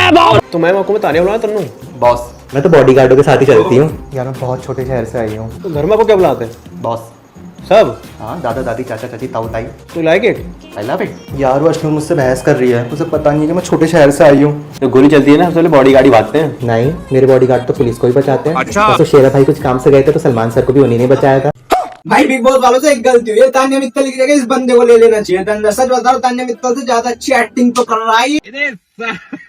तो मैं आपको ताने बुलाया तन्नू बॉस। मैं तो बॉडीगार्डों के साथ ही चलती हूँ। यार मैं बहुत छोटे शहर से आई हूँ। तो घर में आपको क्या बुलाते हैं बॉस। सब? हाँ, दादा दादी चाचा चाची ताऊ ताई। तो like it? I love it. यार वो अश्विन मुझसे बहस कर रही है, उसे पता नहीं है कि मैं छोटे शहर से आई हूँ। तो गोली चलती है ना, सबसे बॉडी गार्ड ही भागते हैं। नहीं, मेरे बॉडीगार्ड तो पुलिस को ही बचाते हैं। अच्छा। तो शेरा भाई कुछ काम से गए थे तो सलमान सर को भी उन्हीं ने बचाया था। भाई बिग बॉस वालों से एक गलती हुई है, तान्या मित्तल की जगह इस बंदे को ले लेना चाहिए। सच बताओ, तान्या मित्तल से ज्यादा अच्छी एक्टिंग तो कर रहा है ये।